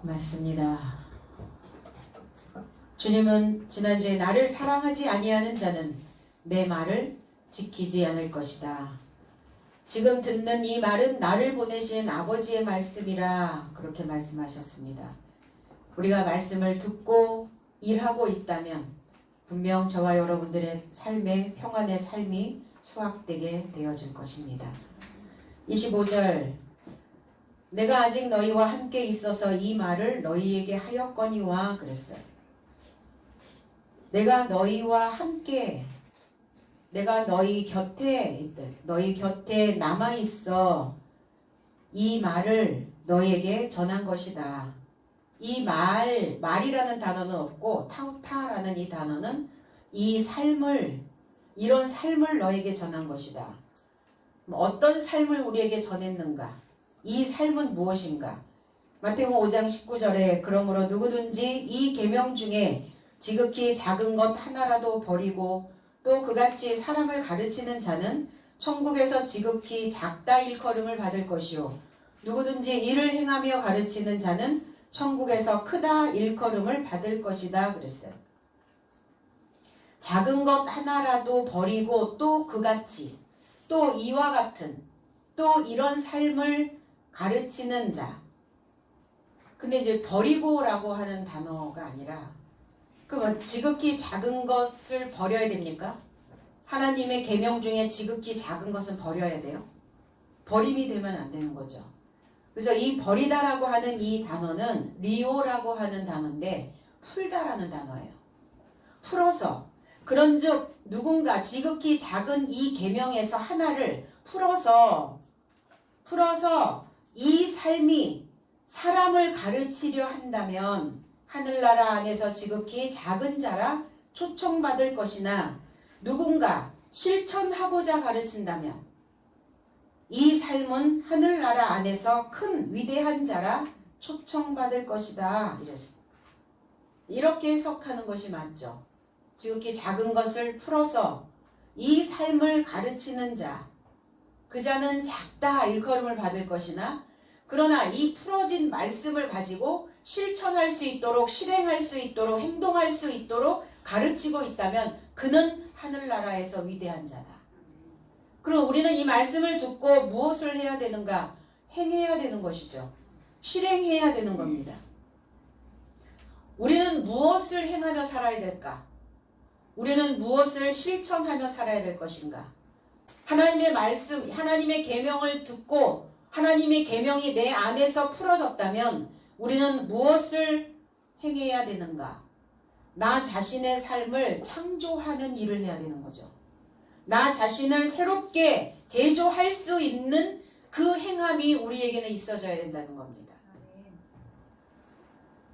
맞습니다. 주님은 지난주에 나를 사랑하지 아니하는 자는 내 말을 지키지 않을 것이다. 지금 듣는 이 말은 나를 보내신 아버지의 말씀이라 그렇게 말씀하셨습니다. 우리가 말씀을 듣고 일하고 있다면 분명 저와 여러분들의 삶의 평안의 삶이 수확되게 되어질 것입니다. 25절 내가 아직 너희와 함께 있어서 이 말을 너희에게 하였거니와 그랬어요. 내가 너희와 함께, 내가 너희 곁에 남아있어 이 말을 너희에게 전한 것이다. 이 말이라는 단어는 없고 타우타라는 이 단어는 이런 삶을 너에게 전한 것이다. 어떤 삶을 우리에게 전했는가? 이 삶은 무엇인가? 마태복음 5장 19절에 그러므로 누구든지 이 계명 중에 지극히 작은 것 하나라도 버리고 또 그같이 사람을 가르치는 자는 천국에서 지극히 작다 일컬음을 받을 것이요 누구든지 이를 행하며 가르치는 자는 천국에서 크다 일컬음을 받을 것이다 그랬어요. 작은 것 하나라도 버리고 또 그같이 또 이와 같은 또 이런 삶을 가르치는 자. 근데 이제 버리고라고 하는 단어가 아니라 그러면 지극히 작은 것을 버려야 됩니까? 하나님의 계명 중에 지극히 작은 것은 버려야 돼요. 버림이 되면 안 되는 거죠. 그래서 이 버리다라고 하는 이 단어는 리오라고 하는 단어인데 풀다라는 단어예요. 풀어서 그런즉 누군가 지극히 작은 이 계명에서 하나를 풀어서 이 삶이 사람을 가르치려 한다면 하늘나라 안에서 지극히 작은 자라 초청받을 것이나 누군가 실천하고자 가르친다면 이 삶은 하늘나라 안에서 큰 위대한 자라 초청받을 것이다. 이랬습니다. 이렇게 해석하는 것이 맞죠. 지극히 작은 것을 풀어서 이 삶을 가르치는 자, 그 자는 작다 일컬음을 받을 것이나 그러나 이 풀어진 말씀을 가지고 실천할 수 있도록 실행할 수 있도록 행동할 수 있도록 가르치고 있다면 그는 하늘나라에서 위대한 자다. 그럼 우리는 이 말씀을 듣고 무엇을 해야 되는가? 행해야 되는 것이죠. 실행해야 되는 겁니다. 우리는 무엇을 행하며 살아야 될까? 우리는 무엇을 실천하며 살아야 될 것인가? 하나님의 말씀, 하나님의 계명을 듣고 하나님의 계명이 내 안에서 풀어졌다면 우리는 무엇을 행해야 되는가? 나 자신의 삶을 창조하는 일을 해야 되는 거죠. 나 자신을 새롭게 제조할 수 있는 그 행함이 우리에게는 있어져야 된다는 겁니다.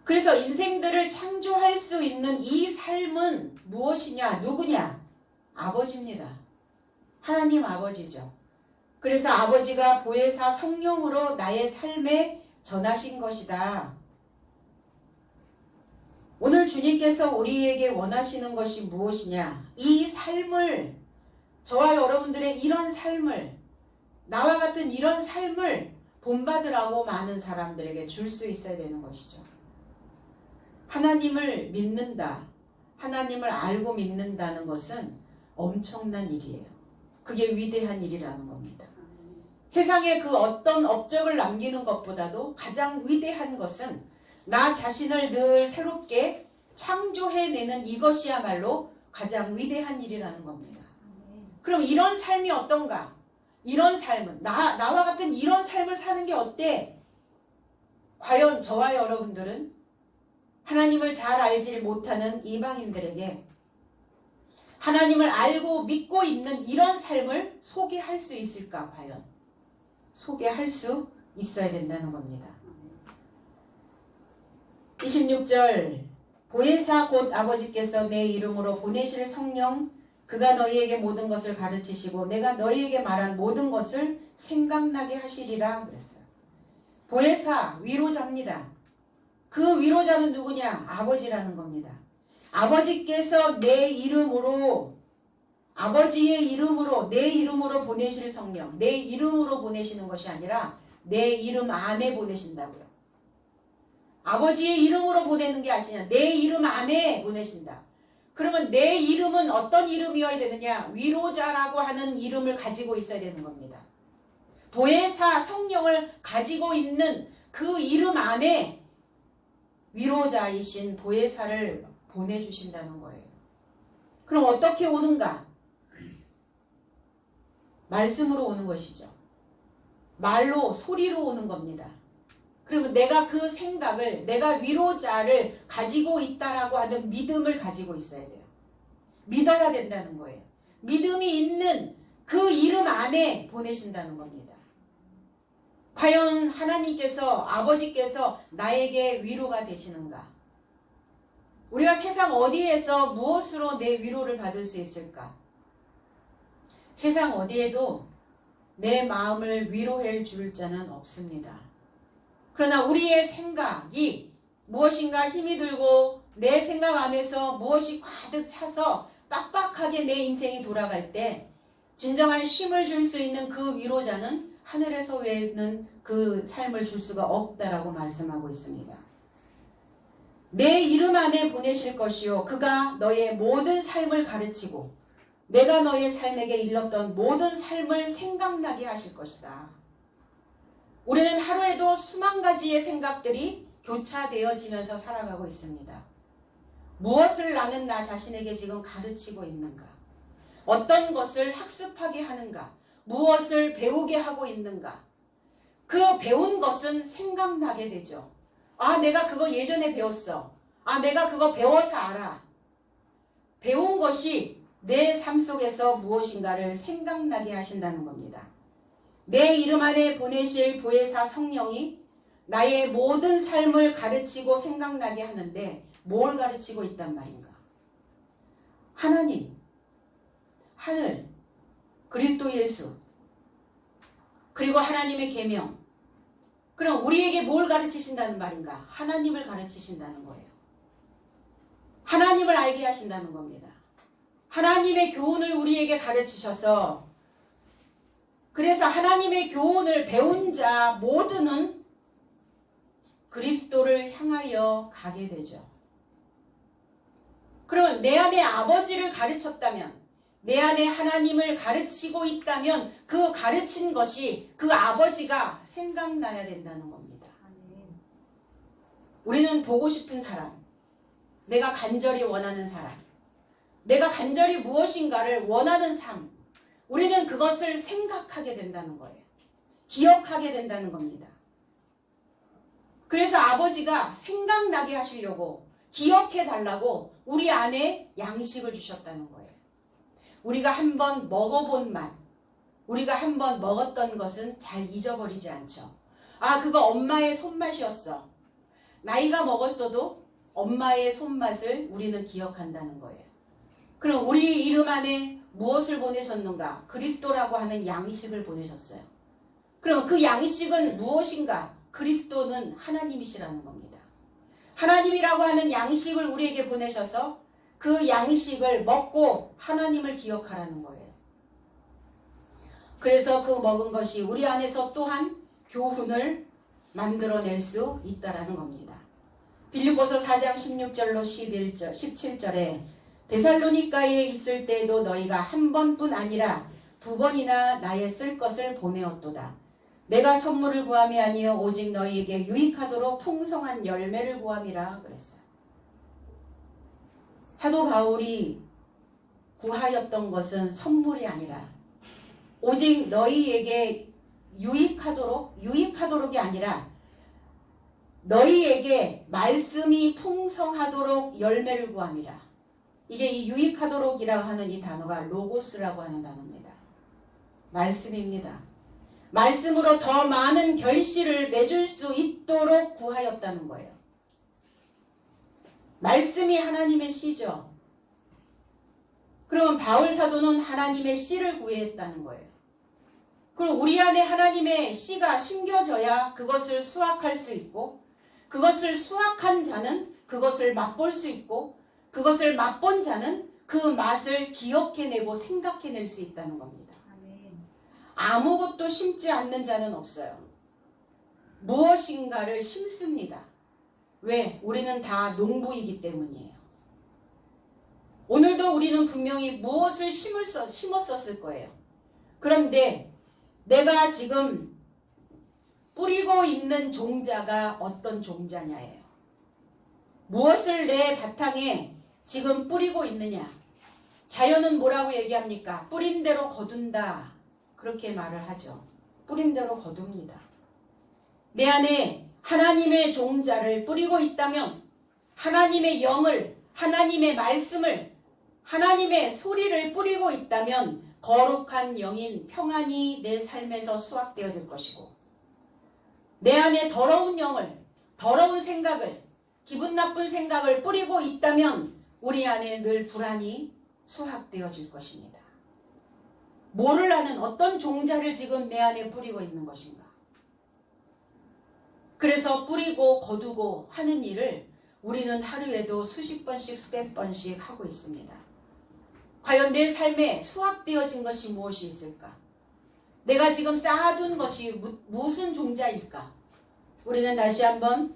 그래서 인생들을 창조할 수 있는 이 삶은 무엇이냐? 누구냐? 아버지입니다. 하나님 아버지죠. 그래서 아버지가 보혜사 성령으로 나의 삶에 전하신 것이다. 오늘 주님께서 우리에게 원하시는 것이 무엇이냐? 이 삶을, 저와 여러분들의 이런 삶을, 나와 같은 이런 삶을 본받으라고 많은 사람들에게 줄 수 있어야 되는 것이죠. 하나님을 믿는다, 하나님을 알고 믿는다는 것은 엄청난 일이에요. 그게 위대한 일이라는 겁니다. 세상에 그 어떤 업적을 남기는 것보다도 가장 위대한 것은 나 자신을 늘 새롭게 창조해내는 이것이야말로 가장 위대한 일이라는 겁니다. 그럼 이런 삶이 어떤가? 이런 삶은 나와 같은 이런 삶을 사는 게 어때? 과연 저와 여러분들은 하나님을 잘 알지 못하는 이방인들에게 하나님을 알고 믿고 있는 이런 삶을 소개할 수 있을까? 과연 소개할 수 있어야 된다는 겁니다. 26절 보혜사 곧 아버지께서 내 이름으로 보내실 성령 그가 너희에게 모든 것을 가르치시고 내가 너희에게 말한 모든 것을 생각나게 하시리라 그랬어요. 보혜사 위로자입니다. 그 위로자는 누구냐? 아버지라는 겁니다. 아버지께서 내 이름으로 아버지의 이름으로 내 이름으로 보내실 성령 내 이름으로 보내시는 것이 아니라 내 이름 안에 보내신다고요. 아버지의 이름으로 보내는 게 아니냐. 내 이름 안에 보내신다. 그러면 내 이름은 어떤 이름이어야 되느냐? 위로자라고 하는 이름을 가지고 있어야 되는 겁니다. 보혜사 성령을 가지고 있는 그 이름 안에 위로자이신 보혜사를 보내주신다는 거예요. 그럼 어떻게 오는가? 말씀으로 오는 것이죠. 말로, 소리로 오는 겁니다. 그러면 내가 그 생각을, 내가 위로자를 가지고 있다라고 하는 믿음을 가지고 있어야 돼요. 믿어야 된다는 거예요. 믿음이 있는 그 이름 안에 보내신다는 겁니다. 과연 하나님께서, 아버지께서 나에게 위로가 되시는가? 우리가 세상 어디에서 무엇으로 내 위로를 받을 수 있을까? 세상 어디에도 내 마음을 위로해 줄 자는 없습니다. 그러나 우리의 생각이 무엇인가 힘이 들고 내 생각 안에서 무엇이 가득 차서 빡빡하게 내 인생이 돌아갈 때 진정한 쉼을 줄 수 있는 그 위로자는 하늘에서 외에는 그 삶을 줄 수가 없다라고 말씀하고 있습니다. 내 이름 안에 보내실 것이요 그가 너의 모든 삶을 가르치고 내가 너의 삶에게 일렀던 모든 삶을 생각나게 하실 것이다. 우리는 하루에도 수만 가지의 생각들이 교차되어지면서 살아가고 있습니다. 무엇을 나는 나 자신에게 지금 가르치고 있는가? 어떤 것을 학습하게 하는가? 무엇을 배우게 하고 있는가? 그 배운 것은 생각나게 되죠. 아, 내가 그거 예전에 배웠어. 아, 내가 그거 배워서 알아. 배운 것이 내 삶 속에서 무엇인가를 생각나게 하신다는 겁니다. 내 이름 안에 보내실 보혜사 성령이 나의 모든 삶을 가르치고 생각나게 하는데 뭘 가르치고 있단 말인가? 하나님, 하늘, 그리스도 예수, 그리고 하나님의 계명. 그럼 우리에게 뭘 가르치신다는 말인가? 하나님을 가르치신다는 거예요. 하나님을 알게 하신다는 겁니다. 하나님의 교훈을 우리에게 가르치셔서 그래서 하나님의 교훈을 배운 자 모두는 그리스도를 향하여 가게 되죠. 그러면 내 안에 아버지를 가르쳤다면 내 안에 하나님을 가르치고 있다면 그 가르친 것이 그 아버지가 생각나야 된다는 겁니다. 우리는 보고 싶은 사람, 내가 간절히 원하는 사람, 내가 간절히 무엇인가를 원하는 삶, 우리는 그것을 생각하게 된다는 거예요. 기억하게 된다는 겁니다. 그래서 아버지가 생각나게 하시려고 기억해 달라고 우리 안에 양식을 주셨다는 거예요. 우리가 한번 먹어본 맛, 우리가 한번 먹었던 것은 잘 잊어버리지 않죠. 아, 그거 엄마의 손맛이었어. 나이가 먹었어도 엄마의 손맛을 우리는 기억한다는 거예요. 그럼 우리 이름 안에 무엇을 보내셨는가? 그리스도라고 하는 양식을 보내셨어요. 그럼 그 양식은 무엇인가? 그리스도는 하나님이시라는 겁니다. 하나님이라고 하는 양식을 우리에게 보내셔서 그 양식을 먹고 하나님을 기억하라는 거예요. 그래서 그 먹은 것이 우리 안에서 또한 교훈을 만들어낼 수 있다라는 겁니다. 빌립보서 4장 16절로 11절, 17절에 데살로니가에 있을 때에도 너희가 한 번뿐 아니라 두 번이나 나의 쓸 것을 보내었도다. 내가 선물을 구함이 아니요 오직 너희에게 유익하도록 풍성한 열매를 구함이라 그랬어요. 사도 바울이 구하였던 것은 선물이 아니라 오직 너희에게 유익하도록이 아니라 너희에게 말씀이 풍성하도록 열매를 구함이라. 이게 이 유익하도록이라고 하는 이 단어가 로고스라고 하는 단어입니다. 말씀입니다. 말씀으로 더 많은 결실을 맺을 수 있도록 구하였다는 거예요. 말씀이 하나님의 씨죠. 그러면 바울 사도는 하나님의 씨를 구했다는 거예요. 그리고 우리 안에 하나님의 씨가 심겨져야 그것을 수확할 수 있고 그것을 수확한 자는 그것을 맛볼 수 있고 그것을 맛본 자는 그 맛을 기억해내고 생각해낼 수 있다는 겁니다. 아무것도 심지 않는 자는 없어요. 무엇인가를 심습니다. 왜? 우리는 다 농부이기 때문이에요. 오늘도 우리는 분명히 무엇을 심었었을 거예요. 그런데 내가 지금 뿌리고 있는 종자가 어떤 종자냐예요. 무엇을 내 바탕에 지금 뿌리고 있느냐. 자연은 뭐라고 얘기합니까? 뿌린 대로 거둔다. 그렇게 말을 하죠. 뿌린 대로 거둡니다. 내 안에 하나님의 종자를 뿌리고 있다면 하나님의 영을, 하나님의 말씀을, 하나님의 소리를 뿌리고 있다면 거룩한 영인 평안이 내 삶에서 수확되어질 것이고, 내 안에 더러운 영을, 더러운 생각을, 기분 나쁜 생각을 뿌리고 있다면 우리 안에 늘 불안이 수확되어질 것입니다. 뭐를 하는, 어떤 종자를 지금 내 안에 뿌리고 있는 것인가. 그래서 뿌리고 거두고 하는 일을 우리는 하루에도 수십 번씩 수백 번씩 하고 있습니다. 과연 내 삶에 수확되어진 것이 무엇이 있을까? 내가 지금 쌓아둔 것이 무슨 종자일까? 우리는 다시 한번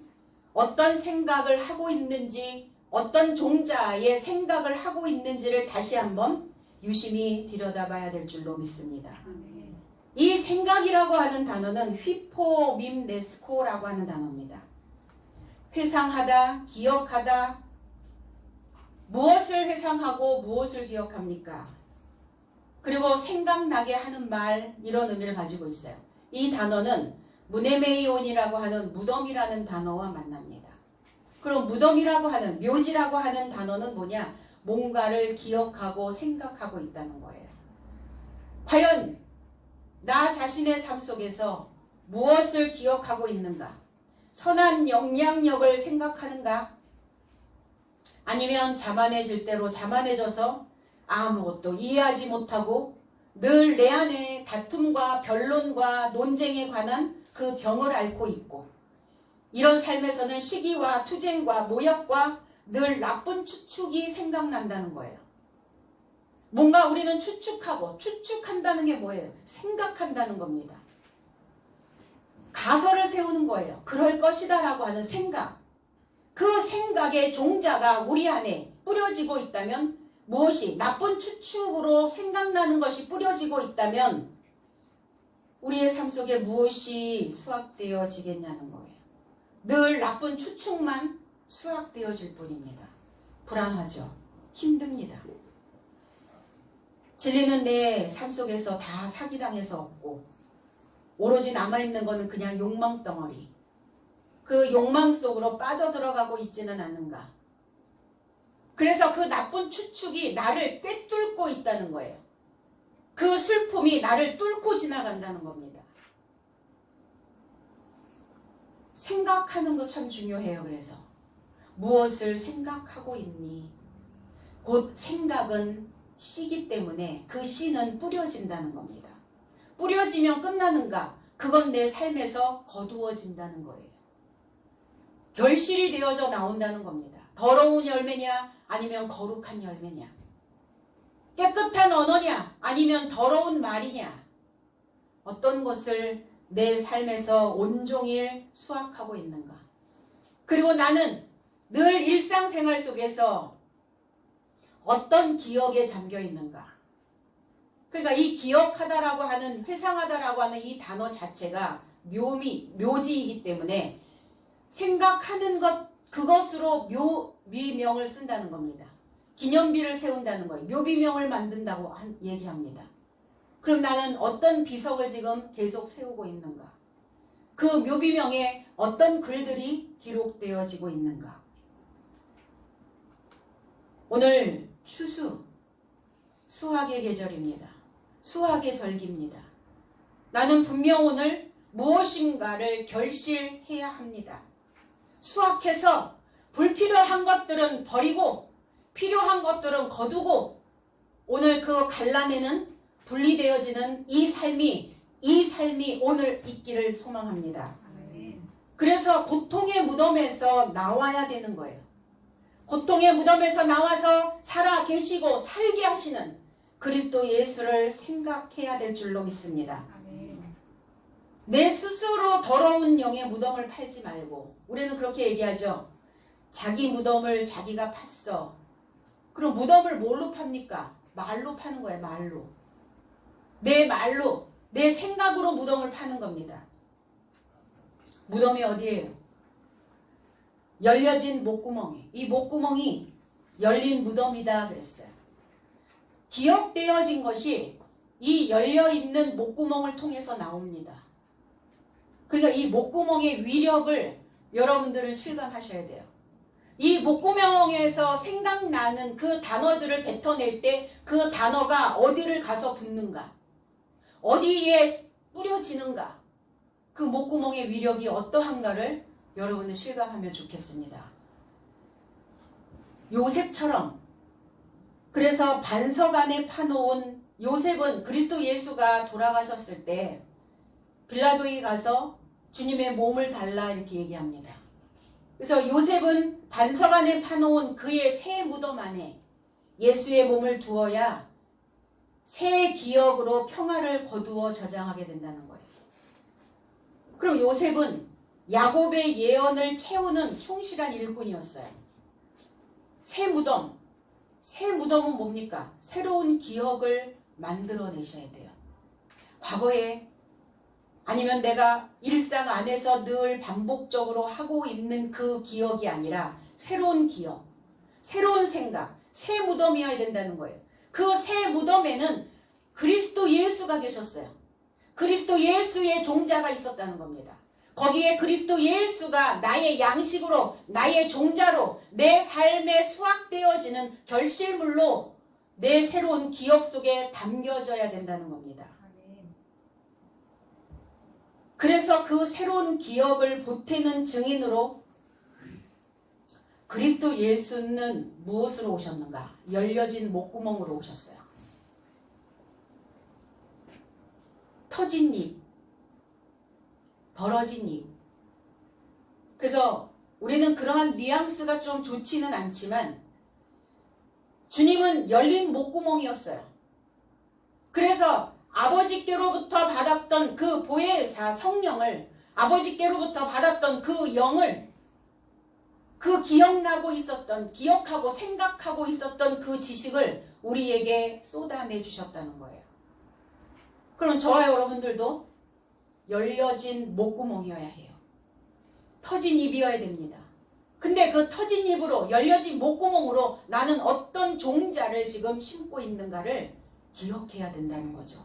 어떤 생각을 하고 있는지, 어떤 종자의 생각을 하고 있는지를 다시 한번 유심히 들여다봐야 될 줄로 믿습니다. 이 생각이라고 하는 단어는 휘포밈네스코라고 하는 단어입니다. 회상하다, 기억하다. 무엇을 회상하고 무엇을 기억합니까? 그리고 생각나게 하는 말, 이런 의미를 가지고 있어요. 이 단어는 무네메이온이라고 하는 무덤이라는 단어와 만납니다. 그럼 무덤이라고 하는, 묘지라고 하는 단어는 뭐냐? 뭔가를 기억하고 생각하고 있다는 거예요. 과연 나 자신의 삶 속에서 무엇을 기억하고 있는가? 선한 영향력을 생각하는가? 아니면 자만해질 대로 자만해져서 아무것도 이해하지 못하고 늘 내 안에 다툼과 변론과 논쟁에 관한 그 병을 앓고 있고, 이런 삶에서는 시기와 투쟁과 모욕과 늘 나쁜 추측이 생각난다는 거예요. 뭔가 우리는 추측한다는 게 뭐예요? 생각한다는 겁니다. 가설을 세우는 거예요. 그럴 것이다 라고 하는 생각. 그 생각의 종자가 우리 안에 뿌려지고 있다면, 무엇이 나쁜 추측으로 생각나는 것이 뿌려지고 있다면 우리의 삶 속에 무엇이 수확되어지겠냐는 거예요. 늘 나쁜 추측만 수확되어질 뿐입니다. 불안하죠. 힘듭니다. 진리는 내 삶 속에서 다 사기당해서 없고, 오로지 남아있는 거는 그냥 욕망 덩어리. 그 욕망 속으로 빠져들어가고 있지는 않는가. 그래서 그 나쁜 추측이 나를 꿰뚫고 있다는 거예요. 그 슬픔이 나를 뚫고 지나간다는 겁니다. 생각하는 거 참 중요해요. 그래서 무엇을 생각하고 있니? 곧 생각은 씨기 때문에 그 씨는 뿌려진다는 겁니다. 뿌려지면 끝나는가? 그건 내 삶에서 거두어진다는 거예요. 결실이 되어져 나온다는 겁니다. 더러운 열매냐 아니면 거룩한 열매냐, 깨끗한 언어냐 아니면 더러운 말이냐, 어떤 것을 내 삶에서 온종일 수확하고 있는가. 그리고 나는 늘 일상생활 속에서 어떤 기억에 잠겨 있는가. 그러니까 이 기억하다라고 하는, 회상하다라고 하는 이 단어 자체가 묘지이기 때문에 생각하는 것, 그것으로 묘비명을 쓴다는 겁니다. 기념비를 세운다는 거예요. 묘비명을 만든다고 얘기합니다. 그럼 나는 어떤 비석을 지금 계속 세우고 있는가? 그 묘비명에 어떤 글들이 기록되어지고 있는가? 오늘 추수, 수확의 계절입니다. 수확의 절기입니다. 나는 분명 오늘 무엇인가를 결실해야 합니다. 수확해서 불필요한 것들은 버리고 필요한 것들은 거두고 오늘 그 갈라내는 분리되어지는 이 삶이 오늘 있기를 소망합니다. 그래서 고통의 무덤에서 나와야 되는 거예요. 고통의 무덤에서 나와서 살아 계시고 살게 하시는 그리스도 예수를 생각해야 될 줄로 믿습니다. 내 스스로 더러운 영의 무덤을 팔지 말고, 우리는 그렇게 얘기하죠. 자기 무덤을 자기가 팠어. 그럼 무덤을 뭘로 팝니까? 말로 파는 거예요. 말로. 내 말로, 내 생각으로 무덤을 파는 겁니다. 무덤이 어디예요? 열려진 목구멍이. 이 목구멍이 열린 무덤이다 그랬어요. 기억되어진 것이 이 열려있는 목구멍을 통해서 나옵니다. 그러니까 이 목구멍의 위력을 여러분들은 실감하셔야 돼요. 이 목구멍에서 생각나는 그 단어들을 뱉어낼 때 그 단어가 어디를 가서 붙는가, 어디에 뿌려지는가, 그 목구멍의 위력이 어떠한가를 여러분은 실감하면 좋겠습니다. 요셉처럼, 그래서 반석 안에 파놓은 요셉은 그리스도 예수가 돌아가셨을 때 빌라도에 가서 주님의 몸을 달라 이렇게 얘기합니다. 그래서 요셉은 반석 안에 파놓은 그의 새 무덤 안에 예수의 몸을 두어야 새 기억으로 평화를 거두어 저장하게 된다는 거예요. 그럼 요셉은 야곱의 예언을 채우는 충실한 일꾼이었어요. 새 무덤. 새 무덤은 뭡니까? 새로운 기억을 만들어내셔야 돼요. 과거에 아니면 내가 일상 안에서 늘 반복적으로 하고 있는 그 기억이 아니라 새로운 기억, 새로운 생각, 새 무덤이어야 된다는 거예요. 그 새 무덤에는 그리스도 예수가 계셨어요. 그리스도 예수의 종자가 있었다는 겁니다. 거기에 그리스도 예수가 나의 양식으로, 나의 종자로, 내 삶에 수확되어지는 결실물로 내 새로운 기억 속에 담겨져야 된다는 겁니다. 그래서 그 새로운 기억을 보태는 증인으로 그리스도 예수는 무엇으로 오셨는가? 열려진 목구멍으로 오셨어요. 터진 입, 벌어진 입. 그래서 우리는 그러한 뉘앙스가 좀 좋지는 않지만 주님은 열린 목구멍이었어요. 그래서 아버지께로부터 받았던 그 보혜사 성령을, 아버지께로부터 받았던 그 영을, 그 기억나고 있었던, 기억하고 생각하고 있었던 그 지식을 우리에게 쏟아내 주셨다는 거예요. 그럼 저와 여러분들도 열려진 목구멍이어야 해요. 터진 입이어야 됩니다. 근데 그 터진 입으로, 열려진 목구멍으로 나는 어떤 종자를 지금 심고 있는가를 기억해야 된다는 거죠.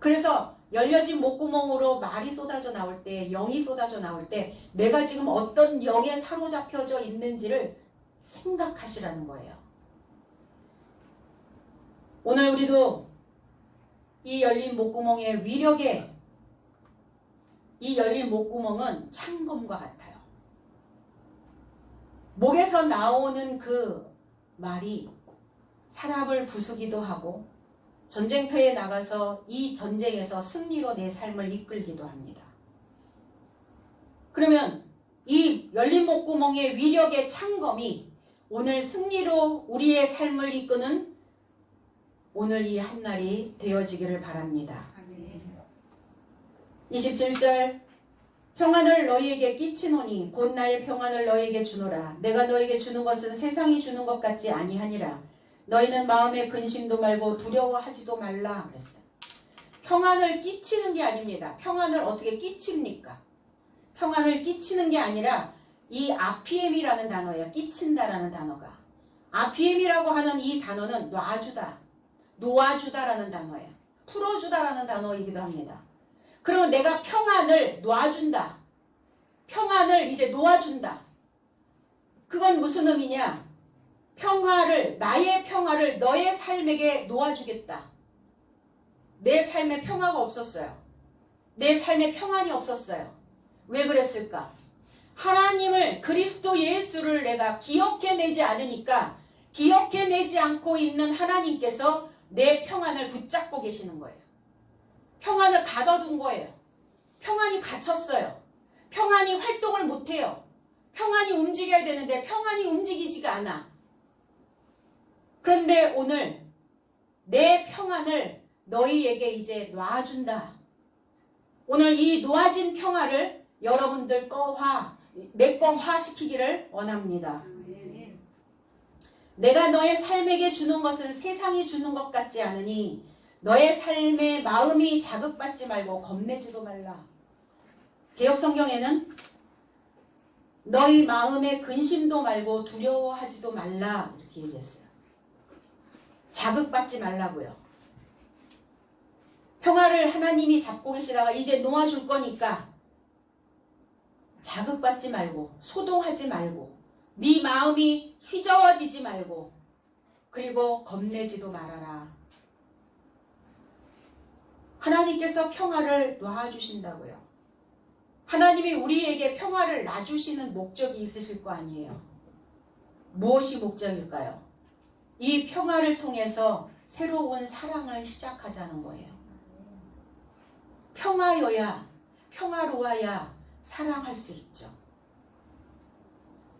그래서 열려진 목구멍으로 말이 쏟아져 나올 때, 영이 쏟아져 나올 때 내가 지금 어떤 영에 사로잡혀져 있는지를 생각하시라는 거예요. 오늘 우리도 이 열린 목구멍의 위력에, 이 열린 목구멍은 창검과 같아요. 목에서 나오는 그 말이 사람을 부수기도 하고 전쟁터에 나가서 이 전쟁에서 승리로 내 삶을 이끌기도 합니다. 그러면 이 열린 목구멍의 위력의 창검이 오늘 승리로 우리의 삶을 이끄는 오늘 이 한날이 되어지기를 바랍니다. 27절 평안을 너희에게 끼치노니 곧 나의 평안을 너희에게 주노라. 내가 너희에게 주는 것은 세상이 주는 것 같지 아니하니라. 너희는 마음에 근심도 말고 두려워하지도 말라 그랬어요. 평안을 끼치는 게 아닙니다. 평안을 어떻게 끼칩니까? 평안을 끼치는 게 아니라 이 아피엠이라는 단어예요. 끼친다라는 단어가. 아피엠이라고 하는 이 단어는 놔주다, 놓아주다라는 단어예요. 풀어주다라는 단어이기도 합니다. 그러면 내가 평안을 놔준다. 평안을 이제 놓아준다. 그건 무슨 의미냐? 평화를, 나의 평화를 너의 삶에게 놓아주겠다. 내 삶에 평화가 없었어요. 내 삶에 평안이 없었어요. 왜 그랬을까? 하나님을, 그리스도 예수를 내가 기억해내지 않으니까, 기억해내지 않고 있는 하나님께서 내 평안을 붙잡고 계시는 거예요. 평안을 가둬둔 거예요. 평안이 갇혔어요. 평안이 활동을 못해요. 평안이 움직여야 되는데 평안이 움직이지가 않아. 그런데 오늘 내 평안을 너희에게 이제 놔준다. 오늘 이 놓아진 평화를 여러분들 거와 내 것화시키기를 원합니다. 내가 너의 삶에게 주는 것은 세상이 주는 것 같지 않으니 너의 삶의 마음이 자극받지 말고 겁내지도 말라. 개역성경에는 너희 마음에 근심도 말고 두려워하지도 말라 이렇게 얘기했어요. 자극받지 말라고요. 평화를 하나님이 잡고 계시다가 이제 놓아줄 거니까 자극받지 말고 소동하지 말고 네 마음이 휘저어지지 말고 그리고 겁내지도 말아라. 하나님께서 평화를 놔주신다고요. 하나님이 우리에게 평화를 놔주시는 목적이 있으실 거 아니에요. 무엇이 목적일까요? 이 평화를 통해서 새로운 사랑을 시작하자는 거예요. 평화여야, 평화로워야 사랑할 수 있죠.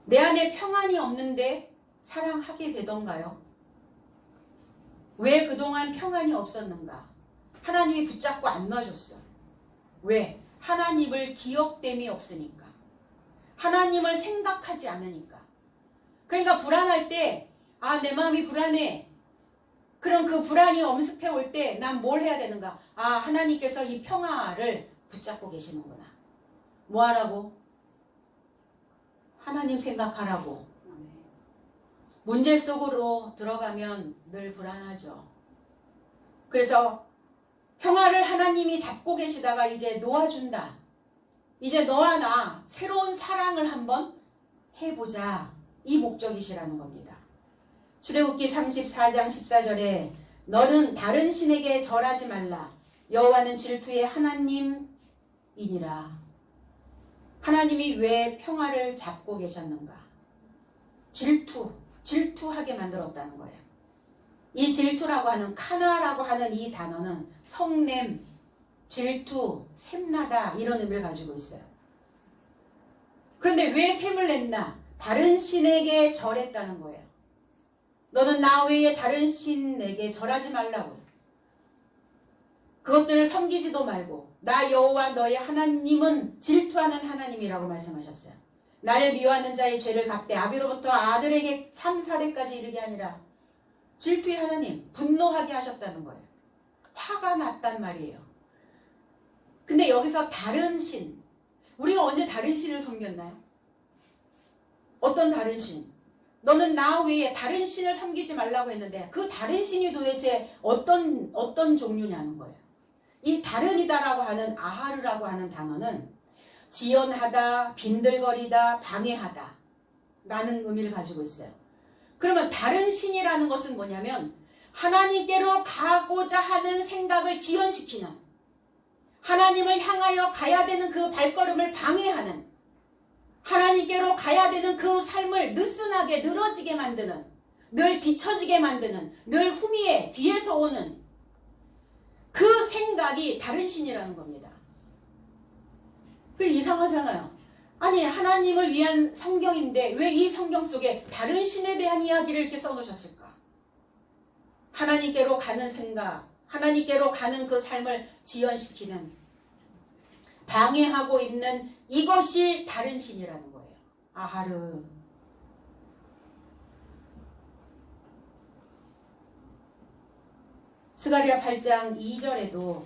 내 안에 평안이 없는데 사랑하게 되던가요? 왜 그동안 평안이 없었는가? 하나님이 붙잡고 안 놔줬어. 왜? 하나님을 기억됨이 없으니까. 하나님을 생각하지 않으니까. 그러니까 불안할 때 내 마음이 불안해. 그럼 그 불안이 엄습해 올 때 난 뭘 해야 되는가? 하나님께서 이 평화를 붙잡고 계시는구나. 뭐 하라고? 하나님 생각하라고. 문제 속으로 들어가면 늘 불안하죠. 그래서 평화를 하나님이 잡고 계시다가 이제 놓아준다. 이제 너와 나 새로운 사랑을 한번 해보자. 이 목적이시라는 겁니다. 출애굽기 34장 14절에 너는 다른 신에게 절하지 말라. 여호와는 질투의 하나님이니라. 하나님이 왜 평화를 잡고 계셨는가? 질투하게 만들었다는 거예요. 이 질투라고 하는 카나라고 하는 이 단어는 성냄, 질투, 샘나다 이런 의미를 가지고 있어요. 그런데 왜 샘을 냈나? 다른 신에게 절했다는 거예요. 너는 나 외에 다른 신에게 절하지 말라고. 그것들을 섬기지도 말고 나 여호와 너의 하나님은 질투하는 하나님이라고 말씀하셨어요. 나를 미워하는 자의 죄를 갚되 아비로부터 아들에게 3, 4대까지 이르게 하니라. 질투의 하나님, 분노하게 하셨다는 거예요. 화가 났단 말이에요. 근데 여기서 다른 신, 우리가 언제 다른 신을 섬겼나요? 어떤 다른 신? 너는 나 외에 다른 신을 섬기지 말라고 했는데 그 다른 신이 도대체 어떤 종류냐는 거예요. 이 다른이다라고 하는 아하르라고 하는 단어는 지연하다, 빈들거리다, 방해하다 라는 의미를 가지고 있어요. 그러면 다른 신이라는 것은 뭐냐면 하나님께로 가고자 하는 생각을 지연시키는, 하나님을 향하여 가야 되는 그 발걸음을 방해하는, 하나님께로 가야 되는 그 삶을 느슨하게 늘어지게 만드는, 늘 뒤처지게 만드는, 늘 후미에 뒤에서 오는 그 생각이 다른 신이라는 겁니다. 그 이상하잖아요. 아니 하나님을 위한 성경인데 왜 이 성경 속에 다른 신에 대한 이야기를 이렇게 써놓으셨을까? 하나님께로 가는 생각, 하나님께로 가는 그 삶을 지연시키는, 방해하고 있는 이것이 다른 신이라는 거예요. 아하르. 스가랴 8장 2절에도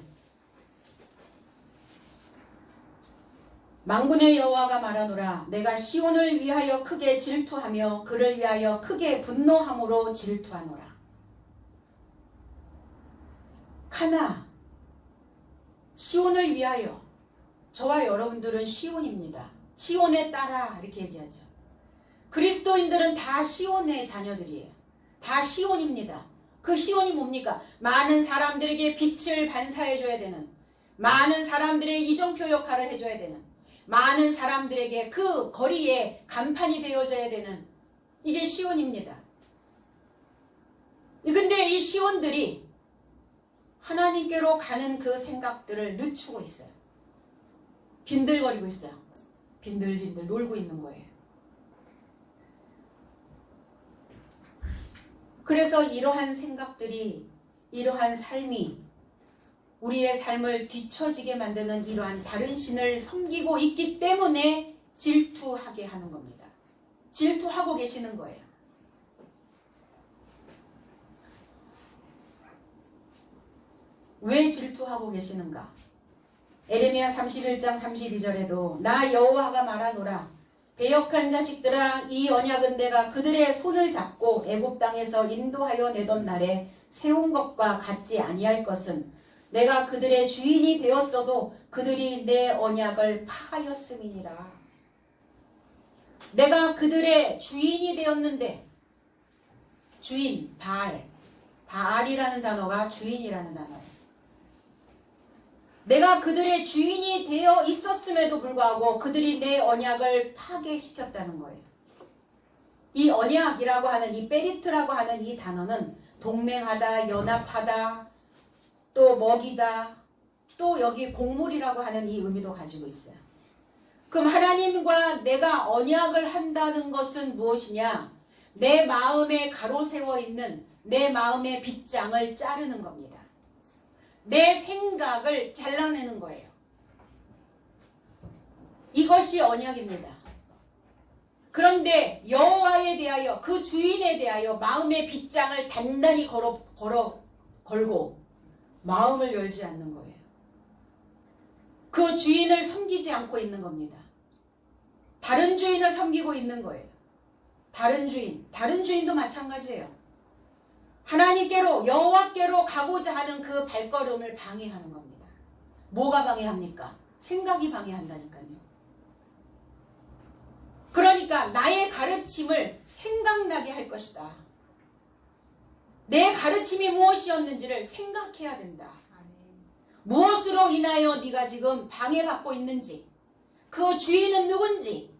만군의 여호와가 말하노라. 내가 시온을 위하여 크게 질투하며 그를 위하여 크게 분노함으로 질투하노라. 카나, 시온을 위하여. 저와 여러분들은 시온입니다. 시온에 따라 이렇게 얘기하죠. 그리스도인들은 다 시온의 자녀들이에요. 다 시온입니다. 그 시온이 뭡니까? 많은 사람들에게 빛을 반사해줘야 되는, 많은 사람들의 이정표 역할을 해줘야 되는, 많은 사람들에게 그 거리에 간판이 되어져야 되는, 이게 시온입니다. 근데 이 시온들이 하나님께로 가는 그 생각들을 늦추고 있어요. 빈들거리고 있어요. 빈들빈들 놀고 있는 거예요. 그래서 이러한 생각들이, 이러한 삶이 우리의 삶을 뒤처지게 만드는 이러한 다른 신을 섬기고 있기 때문에 질투하게 하는 겁니다. 질투하고 계시는 거예요. 왜 질투하고 계시는가? 에레미야 31장 32절에도 나 여호와가 말하노라 배역한 자식들아 이 언약은 내가 그들의 손을 잡고 애굽 땅에서 인도하여 내던 날에 세운 것과 같지 아니할 것은 내가 그들의 주인이 되었어도 그들이 내 언약을 파하였음이니라. 내가 그들의 주인이 되었는데 주인, 바알이라는 단어가 주인이라는 단어예요. 내가 그들의 주인이 되어 있었음에도 불구하고 그들이 내 언약을 파괴시켰다는 거예요. 이 언약이라고 하는 이 베리트라고 하는 이 단어는 동맹하다, 연합하다, 또 먹이다, 또 여기 곡물이라고 하는 이 의미도 가지고 있어요. 그럼 하나님과 내가 언약을 한다는 것은 무엇이냐? 내 마음에 가로세워 있는 내 마음의 빗장을 자르는 겁니다. 내 생각을 잘라내는 거예요. 이것이 언약입니다. 그런데 여호와에 대하여 그 주인에 대하여 마음의 빗장을 단단히 걸고 마음을 열지 않는 거예요. 그 주인을 섬기지 않고 있는 겁니다. 다른 주인을 섬기고 있는 거예요. 다른 주인도 마찬가지예요. 하나님께로 여호와께로 가고자 하는 그 발걸음을 방해하는 겁니다. 뭐가 방해합니까? 생각이 방해한다니까요. 그러니까 나의 가르침을 생각나게 할 것이다. 내 가르침이 무엇이었는지를 생각해야 된다. 무엇으로 인하여 네가 지금 방해받고 있는지, 그 주인은 누군지,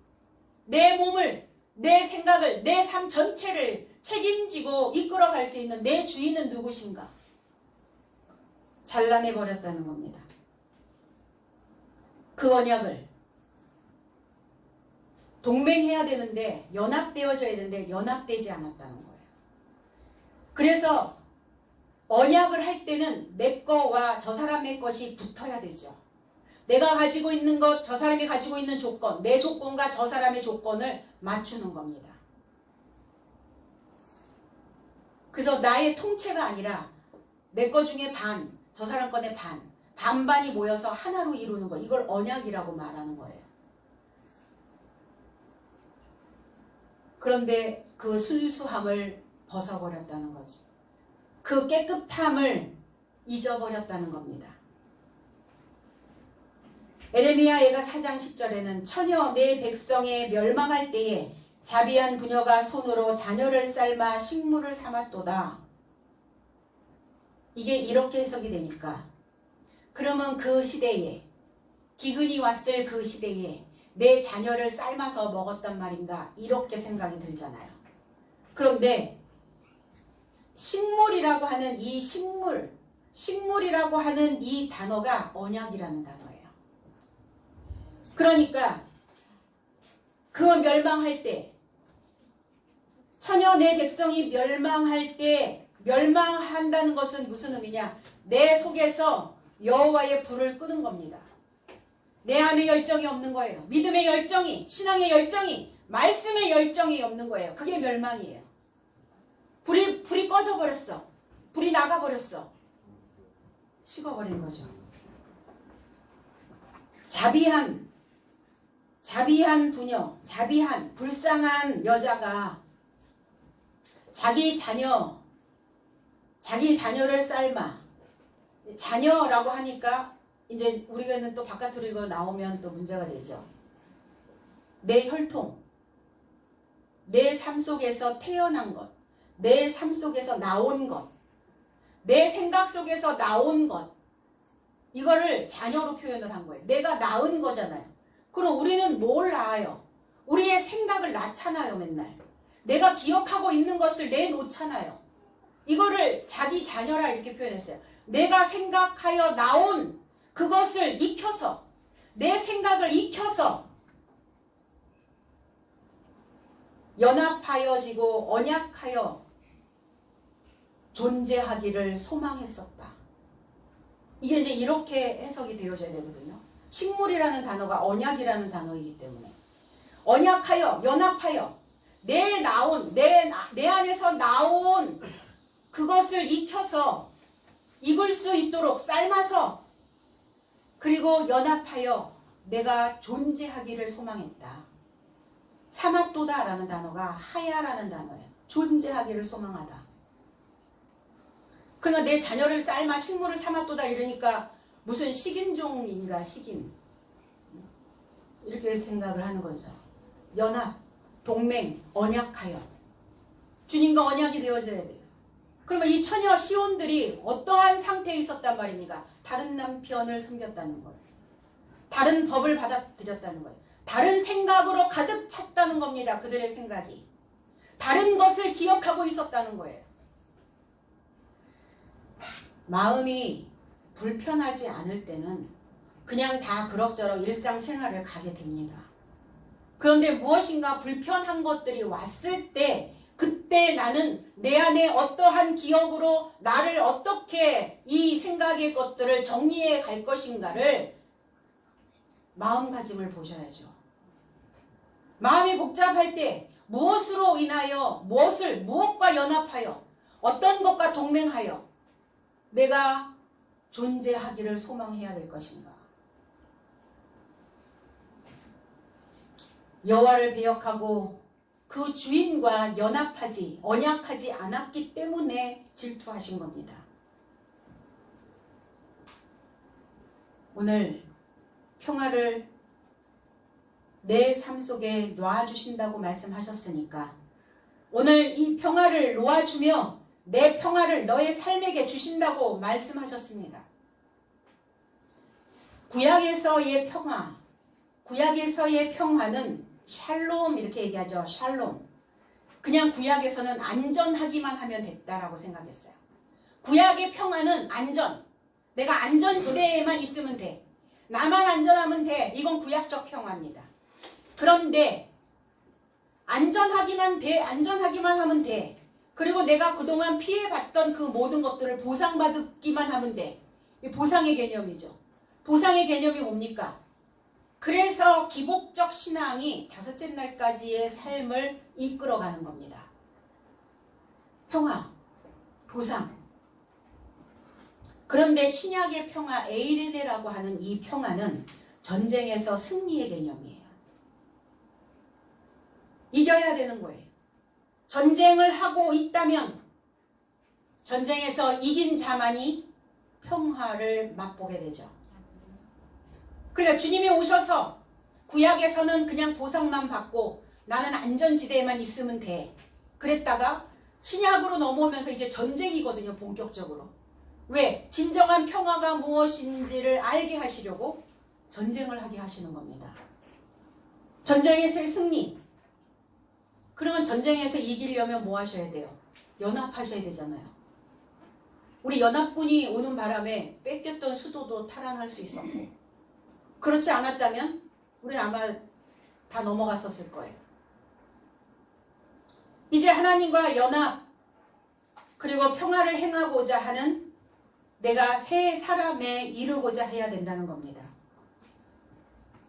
내 몸을, 내 생각을, 내 삶 전체를 책임지고 이끌어갈 수 있는 내 주인은 누구신가? 잘라내버렸다는 겁니다. 그 언약을 동맹해야 되는데 연합되어져야 되는데 연합되지 않았다는 거예요. 그래서 언약을 할 때는 내 거와 저 사람의 것이 붙어야 되죠. 내가 가지고 있는 것, 저 사람이 가지고 있는 조건, 내 조건과 저 사람의 조건을 맞추는 겁니다. 그래서 나의 통째가 아니라 내 거 중에 반, 저 사람 거의 반반이 모여서 하나로 이루는 거. 이걸 언약이라고 말하는 거예요. 그런데 그 순수함을 벗어버렸다는 거죠. 그 깨끗함을 잊어버렸다는 겁니다. 에레미야가 4장 10절에는 처녀 내 백성의 멸망할 때에 자비한 부녀가 손으로 자녀를 삶아 식물을 삼았도다. 이게 이렇게 해석이 되니까 그러면 그 시대에 기근이 왔을 그 시대에 내 자녀를 삶아서 먹었단 말인가 이렇게 생각이 들잖아요. 그런데 식물이라고 하는 이 식물이라고 하는 이 단어가 언약이라는 단어예요. 그러니까 그 멸망할 때 처녀 내 백성이 멸망할 때 멸망한다는 것은 무슨 의미냐? 내 속에서 여호와의 불을 끄는 겁니다. 내 안에 열정이 없는 거예요. 믿음의 열정이, 신앙의 열정이, 말씀의 열정이 없는 거예요. 그게 멸망이에요. 불이 꺼져버렸어. 불이 나가버렸어. 식어버린 거죠. 자비한 부녀, 불쌍한 여자가 자기 자녀를 삶아. 자녀라고 하니까 이제 우리가 또 바깥으로 이거 나오면 또 문제가 되죠. 내 혈통, 내 삶 속에서 태어난 것, 내 삶 속에서 나온 것, 내 생각 속에서 나온 것, 이거를 자녀로 표현을 한 거예요. 내가 낳은 거잖아요. 그럼 우리는 뭘 낳아요? 우리의 생각을 낳잖아요, 맨날. 내가 기억하고 있는 것을 내놓잖아요. 이거를 자기 자녀라 이렇게 표현했어요. 내가 생각하여 나온 그것을 익혀서, 내 생각을 익혀서 연합하여지고 언약하여 존재하기를 소망했었다. 이게 이제 이렇게 해석이 되어져야 되거든요. 식물이라는 단어가 언약이라는 단어이기 때문에. 언약하여 연합하여 내 안에서 나온 그것을 익혀서 익을 수 있도록 삶아서 그리고 연합하여 내가 존재하기를 소망했다. 사마또다라는 단어가 하야라는 단어예요. 존재하기를 소망하다. 그러니까 내 자녀를 삶아 식물을 삼았도다 이러니까 무슨 식인종인가 식인 이렇게 생각을 하는 거죠. 연합, 동맹, 언약하여 주님과 언약이 되어져야 돼요. 그러면 이 처녀 시온들이 어떠한 상태에 있었단 말입니까? 다른 남편을 섬겼다는 거예요. 다른 법을 받아들였다는 거예요. 다른 생각으로 가득 찼다는 겁니다. 그들의 생각이. 다른 것을 기억하고 있었다는 거예요. 마음이 불편하지 않을 때는 그냥 다 그럭저럭 일상생활을 가게 됩니다. 그런데 무엇인가 불편한 것들이 왔을 때 그때 나는 내 안에 어떠한 기억으로 나를 어떻게 이 생각의 것들을 정리해 갈 것인가를 마음가짐을 보셔야죠. 마음이 복잡할 때 무엇으로 인하여 무엇과 연합하여 어떤 것과 동맹하여 내가 존재하기를 소망해야 될 것인가. 여호와를 배역하고 그 주인과 언약하지 않았기 때문에 질투하신 겁니다. 오늘 평화를 내 삶 속에 놓아주신다고 말씀하셨으니까 오늘 이 평화를 놓아주며 내 평화를 너의 삶에게 주신다고 말씀하셨습니다. 구약에서의 평화는 샬롬 이렇게 얘기하죠. 샬롬. 그냥 구약에서는 안전하기만 하면 됐다라고 생각했어요. 구약의 평화는 안전. 내가 안전지대에만 있으면 돼. 나만 안전하면 돼. 이건 구약적 평화입니다. 그런데 안전하기만 하면 돼. 그리고 내가 그동안 피해봤던 그 모든 것들을 보상받기만 하면 돼. 이 보상의 개념이죠. 보상의 개념이 뭡니까? 그래서 기복적 신앙이 다섯째 날까지의 삶을 이끌어가는 겁니다. 평화, 보상. 그런데 신약의 평화, 에이레네라고 하는 이 평화는 전쟁에서 승리의 개념이에요. 이겨야 되는 거예요. 전쟁을 하고 있다면 전쟁에서 이긴 자만이 평화를 맛보게 되죠. 그러니까 주님이 오셔서 구약에서는 그냥 보상만 받고 나는 안전지대에만 있으면 돼. 그랬다가 신약으로 넘어오면서 이제 전쟁이거든요. 본격적으로. 왜? 진정한 평화가 무엇인지를 알게 하시려고 전쟁을 하게 하시는 겁니다. 전쟁에서의 승리. 그러면 전쟁에서 이기려면 뭐 하셔야 돼요? 연합하셔야 되잖아요. 우리 연합군이 오는 바람에 뺏겼던 수도도 탈환할 수 있었고 그렇지 않았다면 우리 아마 다 넘어갔었을 거예요. 이제 하나님과 연합 그리고 평화를 행하고자 하는 내가 새 사람에 이르고자 해야 된다는 겁니다.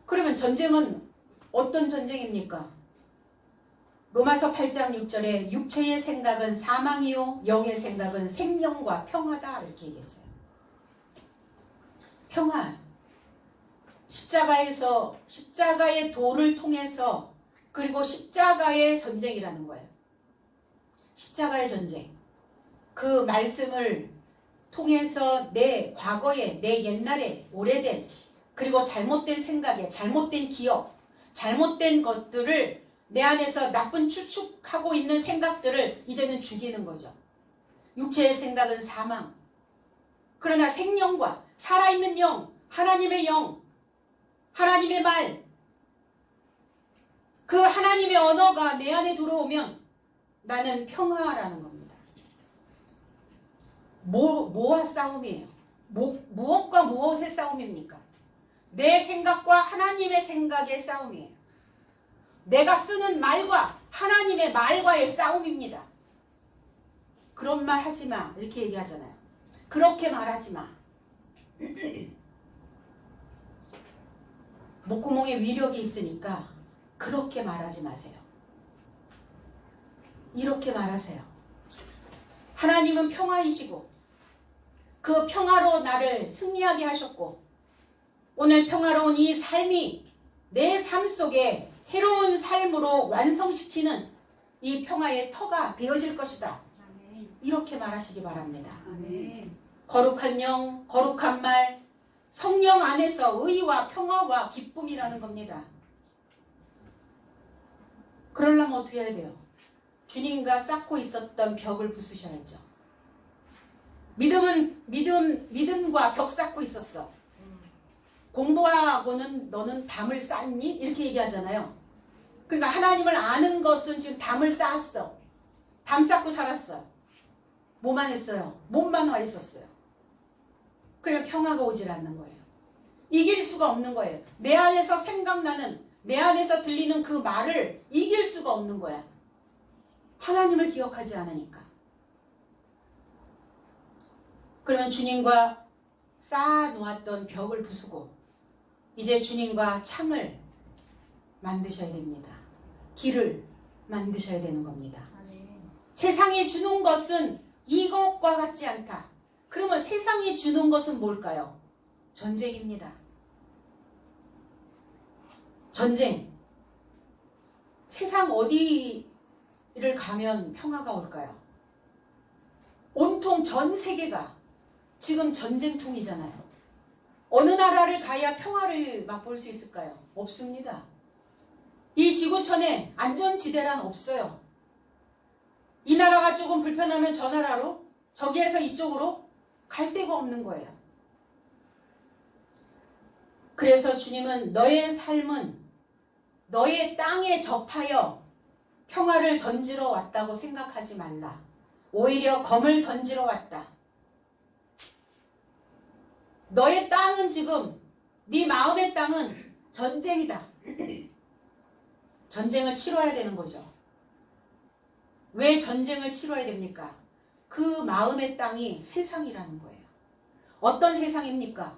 그러면 전쟁은 어떤 전쟁입니까? 로마서 8장 6절에 육체의 생각은 사망이요 영의 생각은 생명과 평화다 이렇게 얘기했어요. 평화. 십자가의 도를 통해서 그리고 십자가의 전쟁이라는 거예요. 십자가의 전쟁. 그 말씀을 통해서 내 과거에 내 옛날에 오래된 그리고 잘못된 생각에 잘못된 기억 잘못된 것들을 내 안에서 나쁜 추측하고 있는 생각들을 이제는 죽이는 거죠. 육체의 생각은 사망. 그러나 생명과 살아있는 영, 하나님의 영, 하나님의 말, 그 하나님의 언어가 내 안에 들어오면 나는 평화라는 겁니다. 뭐와 싸움이에요? 무엇과 무엇의 싸움입니까? 내 생각과 하나님의 생각의 싸움이에요. 내가 쓰는 말과 하나님의 말과의 싸움입니다. 그런 말 하지 마 이렇게 얘기하잖아요. 그렇게 말하지 마. 목구멍에 위력이 있으니까 그렇게 말하지 마세요. 이렇게 말하세요. 하나님은 평화이시고 그 평화로 나를 승리하게 하셨고 오늘 평화로운 이 삶이 내 삶 속에 새로운 삶으로 완성시키는 이 평화의 터가 되어질 것이다. 이렇게 말하시기 바랍니다. 거룩한 영, 거룩한 말, 성령 안에서 의와 평화와 기쁨이라는 겁니다. 그러려면 어떻게 해야 돼요? 주님과 쌓고 있었던 벽을 부수셔야죠. 믿음과 벽 쌓고 있었어. 공부하고는 너는 담을 쌓니? 이렇게 얘기하잖아요. 그러니까 하나님을 아는 것은 지금 담을 쌓았어. 담 쌓고 살았어. 뭐만 했어요? 몸만 와 있었어요. 그러니까 평화가 오질 않는 거예요. 이길 수가 없는 거예요. 내 안에서 생각나는, 내 안에서 들리는 그 말을 이길 수가 없는 거야. 하나님을 기억하지 않으니까. 그러면 주님과 쌓아놓았던 벽을 부수고 이제 주님과 창을 만드셔야 됩니다. 길을 만드셔야 되는 겁니다. 세상이 주는 것은 이것과 같지 않다. 그러면 세상이 주는 것은 뭘까요? 전쟁입니다. 전쟁. 세상 어디를 가면 평화가 올까요? 온통 전 세계가 지금 전쟁통이잖아요. 어느 나라를 가야 평화를 맛볼 수 있을까요? 없습니다. 이 지구촌에 안전지대란 없어요. 이 나라가 조금 불편하면 저 나라로, 저기에서 이쪽으로 갈 데가 없는 거예요. 그래서 주님은 너의 삶은 너의 땅에 접하여 평화를 던지러 왔다고 생각하지 말라. 오히려 검을 던지러 왔다. 너의 땅은 지금, 네 마음의 땅은 전쟁이다. 전쟁을 치러야 되는 거죠. 왜 전쟁을 치러야 됩니까? 그 마음의 땅이 세상이라는 거예요. 어떤 세상입니까?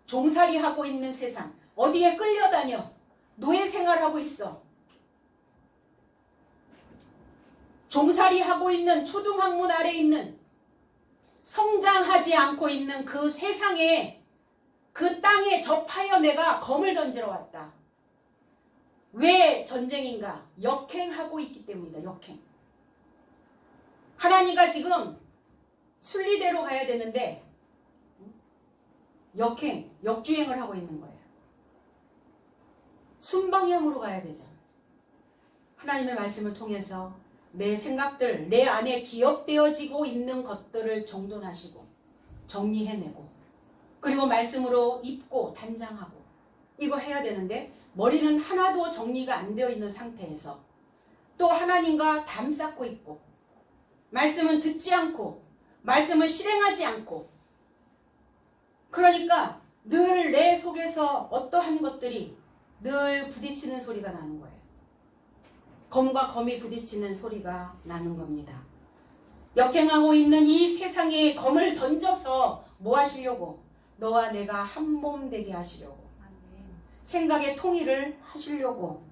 종살이하고 있는 세상. 어디에 끌려다녀? 노예 생활하고 있어. 종살이하고 있는 초등학문 아래 있는 성장하지 않고 있는 그 세상에 그 땅에 접하여 내가 검을 던지러 왔다. 왜 전쟁인가? 역행하고 있기 때문이다. 역행. 하나님과 지금 순리대로 가야 되는데 역행, 역주행을 하고 있는 거예요. 순방향으로 가야 되죠. 하나님의 말씀을 통해서 내 생각들, 내 안에 기억되어지고 있는 것들을 정돈하시고 정리해내고 그리고 말씀으로 입고 단장하고 이거 해야 되는데 머리는 하나도 정리가 안 되어 있는 상태에서 또 하나님과 담 쌓고 있고 말씀은 듣지 않고 말씀을 실행하지 않고 그러니까 늘 내 속에서 어떠한 것들이 늘 부딪히는 소리가 나는 거예요. 검과 검이 부딪히는 소리가 나는 겁니다. 역행하고 있는 이 세상에 검을 던져서 뭐 하시려고? 너와 내가 한 몸 되게 하시려고. 생각의 통일을 하시려고.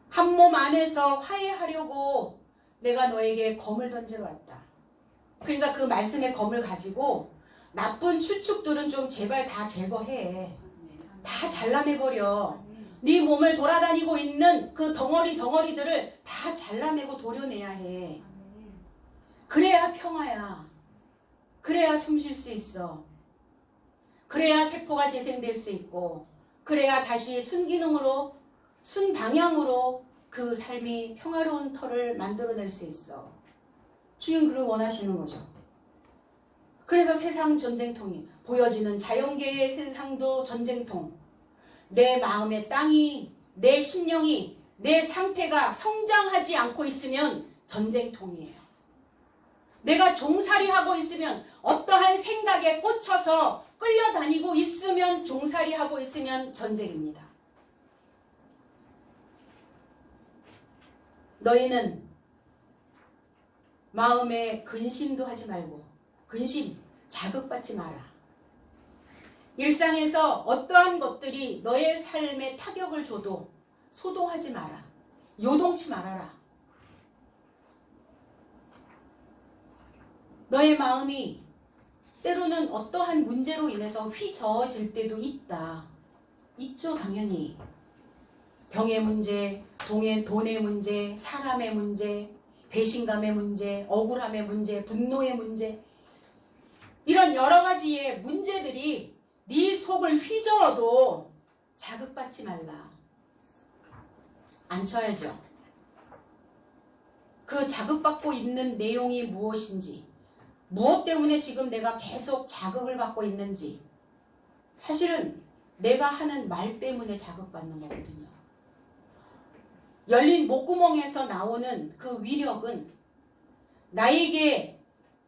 한 몸 안에서 화해하려고 내가 너에게 검을 던지러 왔다. 그러니까 그 말씀의 검을 가지고 나쁜 추측들은 좀 제발 다 제거해. 다 잘라내버려. 네 몸을 돌아다니고 있는 그 덩어리들을 다 잘라내고 도려내야 해. 그래야 평화야. 그래야 숨 쉴 수 있어. 그래야 세포가 재생될 수 있고 그래야 다시 순기능으로 순방향으로 그 삶이 평화로운 터를 만들어낼 수 있어. 주님 그를 원하시는 거죠. 그래서 세상 전쟁통이 보여지는 자연계의 세상도 전쟁통. 내 마음의 땅이, 내 심령이, 내 상태가 성장하지 않고 있으면 전쟁통이에요. 내가 종살이하고 있으면 어떠한 생각에 꽂혀서 끌려다니고 있으면 종살이하고 있으면 전쟁입니다. 너희는 마음에 근심도 하지 말고 근심, 자극받지 마라. 일상에서 어떠한 것들이 너의 삶에 타격을 줘도 소동하지 마라. 요동치 말아라. 너의 마음이 때로는 어떠한 문제로 인해서 휘저어질 때도 있다. 있죠, 당연히. 병의 문제, 돈의 문제, 사람의 문제, 배신감의 문제, 억울함의 문제, 분노의 문제, 이런 여러 가지의 문제들이 네 속을 휘저어도 자극받지 말라. 안 쳐야죠. 그 자극받고 있는 내용이 무엇인지, 무엇 때문에 지금 내가 계속 자극을 받고 있는지, 사실은 내가 하는 말 때문에 자극받는 거거든요. 열린 목구멍에서 나오는 그 위력은 나에게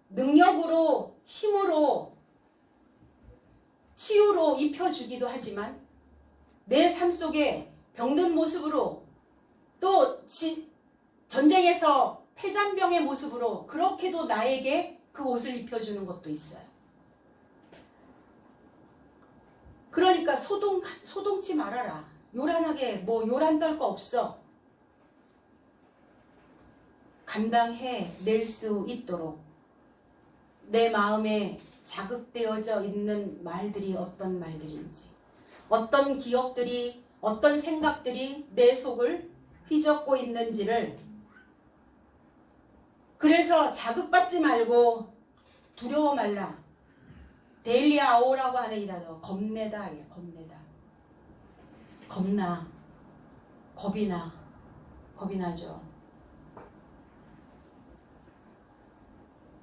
능력으로, 힘으로, 치유로 입혀주기도 하지만 내 삶 속에 병든 모습으로, 또 전쟁에서 폐잔병의 모습으로 그렇게도 나에게 그 옷을 입혀주는 것도 있어요. 그러니까 소동치 말아라. 요란하게 뭐 요란 떨 거 없어. 감당해낼 수 있도록 내 마음에 자극되어져 있는 말들이 어떤 말들인지, 어떤 기억들이, 어떤 생각들이 내 속을 휘젓고 있는지를, 그래서 자극받지 말고 두려워 말라. 데일리아오라고 하는 이 단어, 겁내다. 겁내다. 겁나. 겁이 나. 겁이 나죠.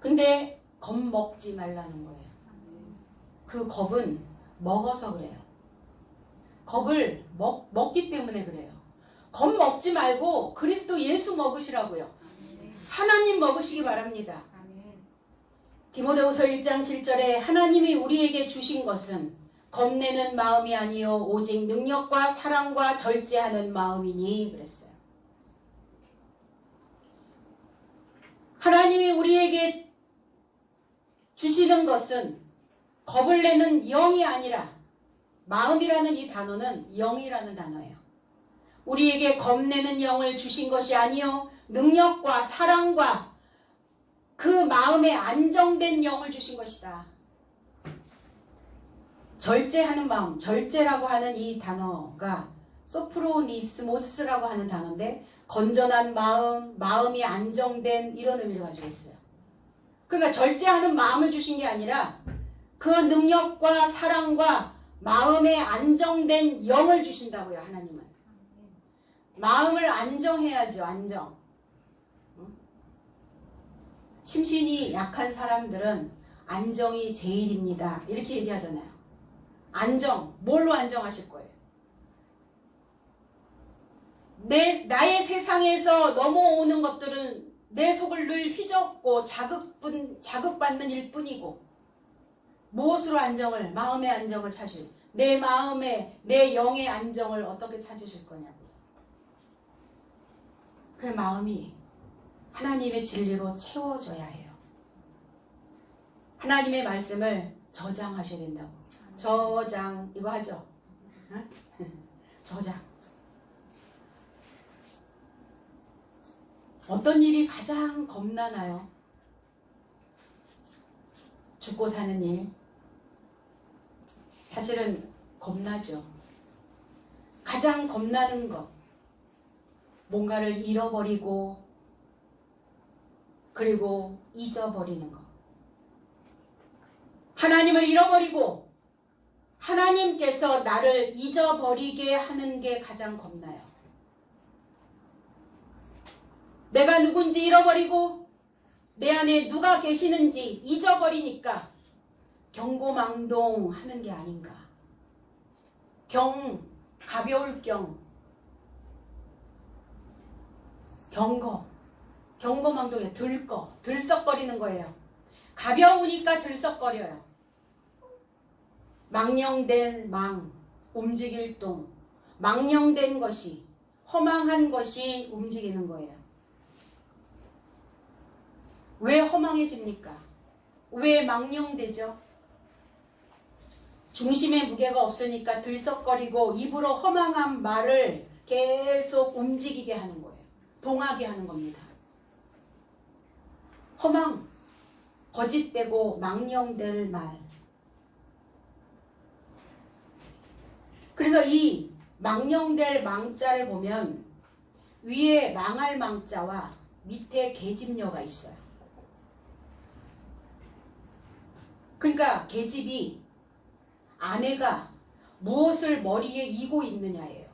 근데 겁먹지 말라는 거예요. 그 겁은 먹어서 그래요. 겁을 먹기 때문에 그래요. 겁 먹지 말고 그리스도 예수 먹으시라고요. 하나님 먹으시기 바랍니다. 디모데후서 1장 7절에 하나님이 우리에게 주신 것은 겁내는 마음이 아니요 오직 능력과 사랑과 절제하는 마음이니 그랬어요. 하나님이 우리에게 주시는 것은 겁을 내는 영이 아니라, 마음이라는 이 단어는 영이라는 단어예요. 우리에게 겁내는 영을 주신 것이 아니요 능력과 사랑과 그 마음에 안정된 영을 주신 것이다. 절제하는 마음, 절제라고 하는 이 단어가 소프로니스모스라고 하는 단어인데, 건전한 마음, 마음이 안정된, 이런 의미를 가지고 있어요. 그러니까 절제하는 마음을 주신 게 아니라 그 능력과 사랑과 마음에 안정된 영을 주신다고요. 하나님은. 마음을 안정해야죠. 안정. 심신이 약한 사람들은 안정이 제일입니다. 이렇게 얘기하잖아요. 안정. 뭘로 안정하실 거예요? 나의 세상에서 넘어오는 것들은 내 속을 늘 휘젓고 자극받는 일뿐이고, 무엇으로 안정을, 마음의 안정을 찾으실, 내 마음의, 내 영의 안정을 어떻게 찾으실 거냐고요. 그 마음이 하나님의 진리로 채워져야 해요. 하나님의 말씀을 저장하셔야 된다고. 저장, 이거 하죠? 어? 저장. 어떤 일이 가장 겁나나요? 죽고 사는 일. 사실은 겁나죠. 가장 겁나는 것. 뭔가를 잃어버리고, 그리고 잊어버리는 것. 하나님을 잃어버리고 하나님께서 나를 잊어버리게 하는 게 가장 겁나요. 내가 누군지 잃어버리고 내 안에 누가 계시는지 잊어버리니까 경고망동하는 게 아닌가. 가벼울 경고망동에 들썩거리는 거예요. 가벼우니까 들썩거려요. 망령된 움직일 동, 망령된 것이, 허망한 것이 움직이는 거예요. 왜 허망해집니까? 왜 망령되죠? 중심의 무게가 없으니까 들썩거리고 입으로 허망한 말을 계속 움직이게 하는 거예요. 동하게 하는 겁니다. 허망, 거짓되고 망령될 말. 그래서 이 망령될 망자를 보면 위에 망할 망자와 밑에 계집녀가 있어요. 그러니까 계집이 아내가 무엇을 머리에 이고 있느냐예요.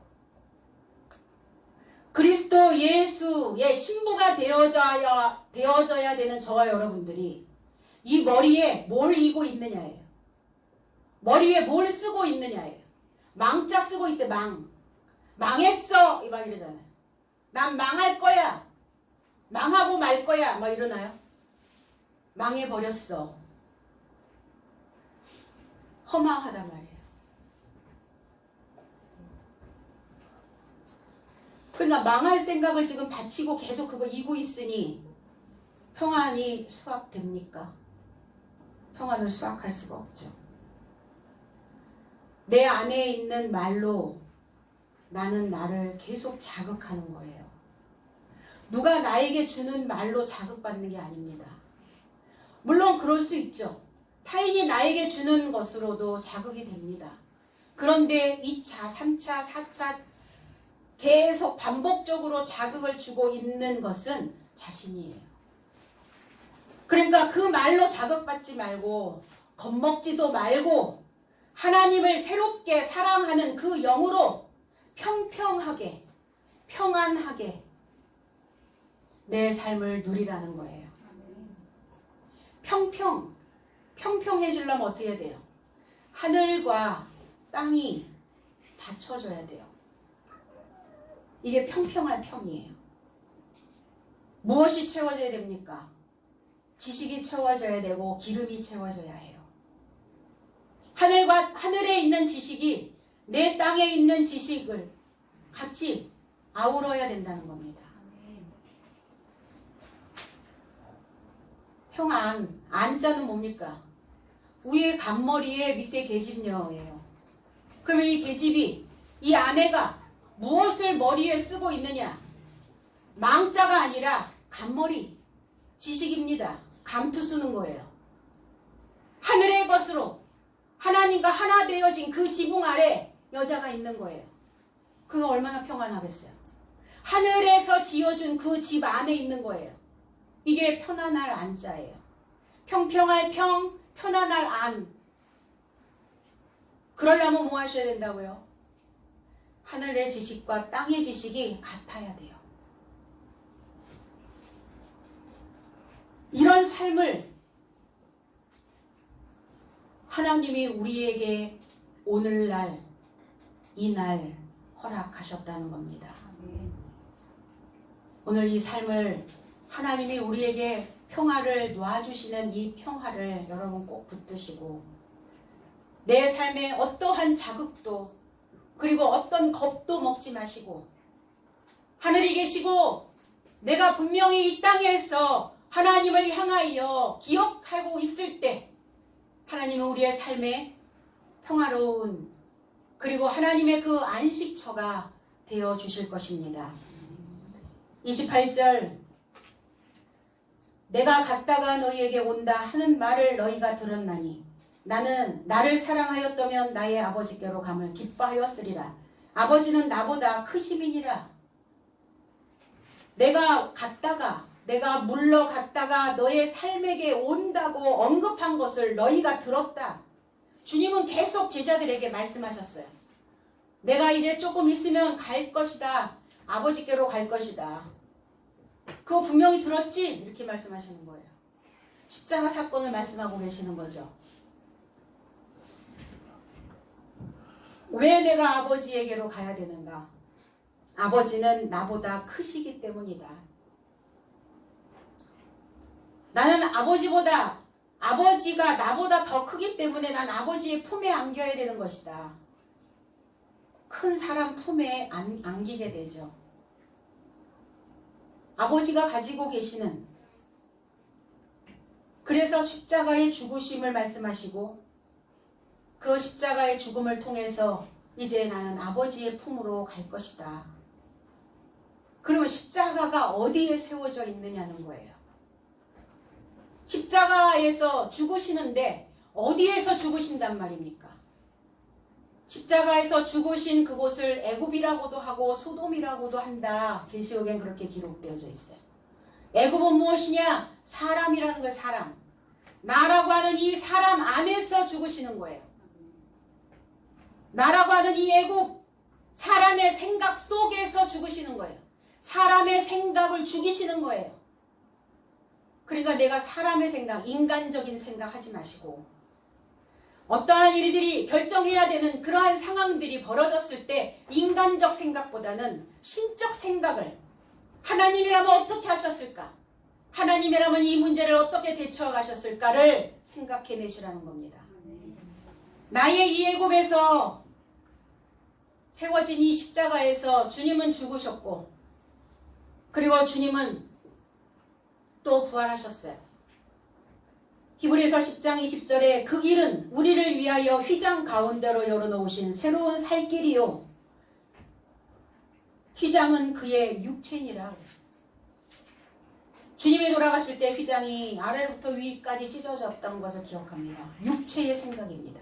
그리스도 예수의 신부가 되어져야 되는 저와 여러분들이 이 머리에 뭘 이고 있느냐예요. 머리에 뭘 쓰고 있느냐예요. 망자 쓰고 있대. 망했어 막 이러잖아요. 난 망할 거야. 망하고 말 거야 막 이러나요? 망해버렸어. 허망하단 말이에요. 그러니까 망할 생각을 지금 바치고 계속 그거 이고 있으니 평안이 수확됩니까? 평안을 수확할 수가 없죠. 내 안에 있는 말로 나는 나를 계속 자극하는 거예요. 누가 나에게 주는 말로 자극받는 게 아닙니다. 물론 그럴 수 있죠. 타인이 나에게 주는 것으로도 자극이 됩니다. 그런데 2차, 3차, 4차 계속 반복적으로 자극을 주고 있는 것은 자신이에요. 그러니까 그 말로 자극받지 말고 겁먹지도 말고 하나님을 새롭게 사랑하는 그 영으로 평평하게 평안하게 내 삶을 누리라는 거예요. 평평해지려면 어떻게 해야 돼요? 하늘과 땅이 받쳐져야 돼요. 이게 평평할 평이에요. 무엇이 채워져야 됩니까? 지식이 채워져야 되고 기름이 채워져야 해요. 하늘에 있는 지식이 내 땅에 있는 지식을 같이 아우러야 된다는 겁니다. 평안, 안자는 뭡니까? 위에 간머리에 밑에 계집녀예요. 그러면 이 계집이 이 아내가 무엇을 머리에 쓰고 있느냐? 망자가 아니라 간머리, 지식입니다. 감투 쓰는 거예요. 하늘의 것으로 하나님과 하나 되어진 그 지붕 아래 여자가 있는 거예요. 그거 얼마나 평안하겠어요. 하늘에서 지어준 그 집 안에 있는 거예요. 이게 편안할 안자예요. 평평할 평, 편안할 안. 그러려면 뭐 하셔야 된다고요? 하늘의 지식과 땅의 지식이 같아야 돼요. 이런 삶을 하나님이 우리에게 오늘날 이날 허락하셨다는 겁니다. 오늘 이 삶을 하나님이 우리에게 평화를 놔주시는 이 평화를 여러분 꼭 붙드시고 내 삶에 어떠한 자극도 그리고 어떤 겁도 먹지 마시고 하늘에 계시고 내가 분명히 이 땅에서 하나님을 향하여 기억하고 있을 때 하나님은 우리의 삶에 평화로운 그리고 하나님의 그 안식처가 되어 주실 것입니다. 28절 내가 갔다가 너희에게 온다 하는 말을 너희가 들었나니 나는 나를 사랑하였다면 나의 아버지께로 감을 기뻐하였으리라. 아버지는 나보다 크심이니라. 내가 물러갔다가 너의 삶에게 온다고 언급한 것을 너희가 들었다. 주님은 계속 제자들에게 말씀하셨어요. 내가 이제 조금 있으면 갈 것이다. 아버지께로 갈 것이다. 그거 분명히 들었지? 이렇게 말씀하시는 거예요. 십자가 사건을 말씀하고 계시는 거죠. 왜 내가 아버지에게로 가야 되는가? 아버지는 나보다 크시기 때문이다. 나는 아버지가 나보다 더 크기 때문에 난 아버지의 품에 안겨야 되는 것이다. 큰 사람 품에 안기게 되죠. 아버지가 가지고 계시는 그래서 십자가의 죽으심을 말씀하시고 그 십자가의 죽음을 통해서 이제 나는 아버지의 품으로 갈 것이다. 그러면 십자가가 어디에 세워져 있느냐는 거예요. 십자가에서 죽으시는데 어디에서 죽으신단 말입니까? 십자가에서 죽으신 그곳을 애굽이라고도 하고 소돔이라고도 한다. 계시록엔 그렇게 기록되어져 있어요. 애굽은 무엇이냐? 사람이라는 거예요. 사람. 나라고 하는 이 사람 안에서 죽으시는 거예요. 나라고 하는 이 애굽, 사람의 생각 속에서 죽으시는 거예요. 사람의 생각을 죽이시는 거예요. 그러니까 내가 사람의 생각, 인간적인 생각 하지 마시고 어떠한 일들이 결정해야 되는 그러한 상황들이 벌어졌을 때 인간적 생각보다는 신적 생각을, 하나님이라면 어떻게 하셨을까? 하나님이라면 이 문제를 어떻게 대처해 가셨을까를 생각해내시라는 겁니다. 나의 이 애굽에서 세워진 이 십자가에서 주님은 죽으셨고, 그리고 주님은 또 부활하셨어요. 히브리서 10장 20절에 그 길은 우리를 위하여 휘장 가운데로 열어놓으신 새로운 살 길이요, 휘장은 그의 육체니라 그랬어요. 주님이 돌아가실 때 휘장이 아래로부터 위까지 찢어졌던 것을 기억합니다. 육체의 생각입니다.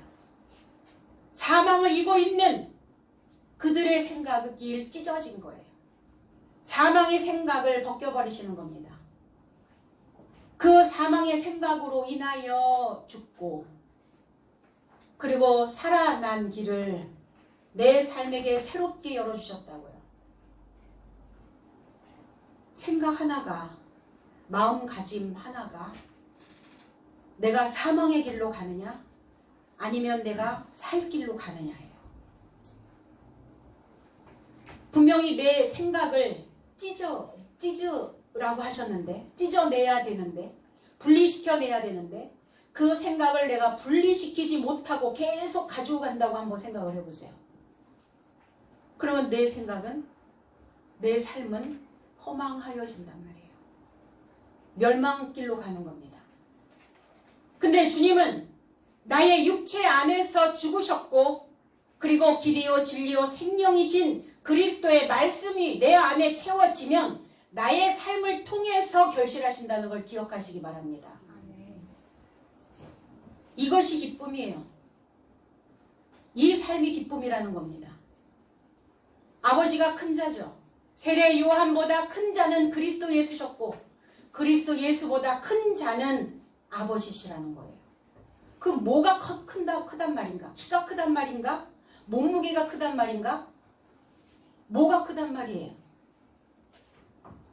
사망을 이고 있는 그들의 생각이 찢어진 거예요. 사망의 생각을 벗겨버리시는 겁니다. 그 사망의 생각으로 인하여 죽고, 그리고 살아난 길을 내 삶에게 새롭게 열어주셨다고요. 생각 하나가, 마음가짐 하나가 내가 사망의 길로 가느냐 아니면 내가 살 길로 가느냐예요. 분명히 내 생각을 찢으라고 하셨는데, 찢어내야 되는데, 분리시켜내야 되는데, 그 생각을 내가 분리시키지 못하고 계속 가지고 간다고 한번 생각을 해보세요. 그러면 내 생각은, 내 삶은 허망하여진단 말이에요. 멸망길로 가는 겁니다. 근데 주님은 나의 육체 안에서 죽으셨고, 그리고 길이요 진리요 생명이신 그리스도의 말씀이 내 안에 채워지면 나의 삶을 통해서 결실하신다는 걸 기억하시기 바랍니다. 이것이 기쁨이에요. 이 삶이 기쁨이라는 겁니다. 아버지가 큰 자죠. 세례 요한보다 큰 자는 그리스도 예수셨고, 그리스도 예수보다 큰 자는 아버지시라는 거예요. 그 뭐가 크단 말인가? 키가 크단 말인가? 몸무게가 크단 말인가? 뭐가 크단 말이에요?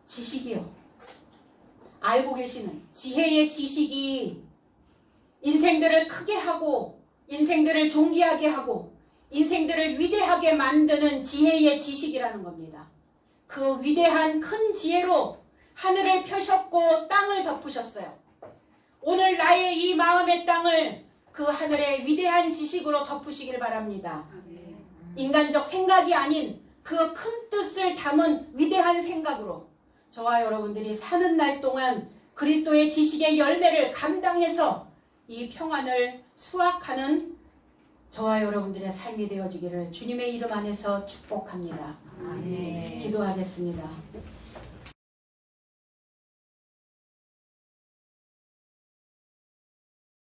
지식이요. 알고 계시는 지혜의 지식이 인생들을 크게 하고, 인생들을 존귀하게 하고, 인생들을 위대하게 만드는 지혜의 지식이라는 겁니다. 그 위대한 큰 지혜로 하늘을 펴셨고 땅을 덮으셨어요. 오늘 나의 이 마음의 땅을 그 하늘의 위대한 지식으로 덮으시길 바랍니다. 인간적 생각이 아닌 그 큰 뜻을 담은 위대한 생각으로 저와 여러분들이 사는 날 동안 그리스도의 지식의 열매를 감당해서 이 평안을 수확하는 저와 여러분들의 삶이 되어지기를 주님의 이름 안에서 축복합니다. 아멘. 기도하겠습니다.